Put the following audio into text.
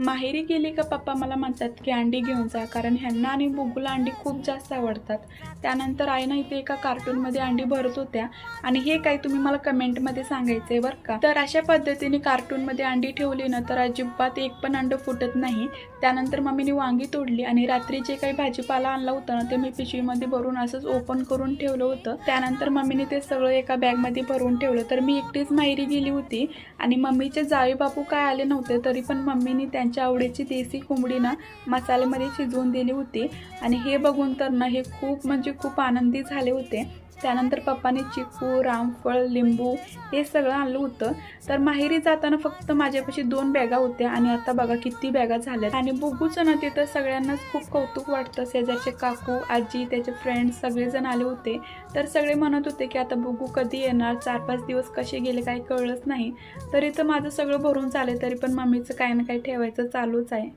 माहेरी गेली का पप्पा मला म्हणतात की अंडी घेऊन जा, कारण ह्यांना आणि बुगूला अंडी खूप जास्त आवडतात. त्यानंतर आईनं इथे एका कार्टूनमध्ये अंडी भरत होत्या आणि हे काही तुम्ही मला कमेंटमध्ये सांगायचं आहे बरं का. तर अशा पद्धतीने कार्टूनमध्ये अंडी ठेवली ना तर अजिबात एक पण अंड फुटत नाही. त्यानंतर मम्मीने वांगी तोडली आणि रात्री जे काही भाजीपाला आणला होता ना ते मी पिशवीमध्ये भरून असंच ओपन करून ठेवलं होतं. त्यानंतर मम्मीने ते सगळं एका बॅगमध्ये भरून ठेवलं. तर मी एकटीच माहेरी गेली होती आणि मम्मीचे जावे बापू काय आले नव्हते, तरी पण मम्मीने त्यांच्या आवडीची देसी कोंबडी ना मसाल्यामध्ये शिजवून दिली होती आणि हे बघून तर ना हे खूप म्हणजे खूप आनंदी झाले होते. त्यानंतर पप्पाने चिकू, रामफळ, लिंबू हे सगळं आणलं होतं. तर माहेरी जाताना फक्त माझ्यापाशी 2 बॅगा होत्या आणि आता बघा किती बॅगा झाल्या. आणि बुगूचं ना तिथं सगळ्यांनाच खूप कौतुक वाटतं. शेजारचे काकू, आजी, त्याचे फ्रेंड्स सगळेजण आले होते. तर सगळे म्हणत होते की आता बुगू कधी येणार, 4-5 दिवस कसे गेले काही कळलंच नाही. तरी तर माझं सगळं भरून चालेल, तरी पण मम्मीचं काही ना काही ठेवायचं चालूच आहे.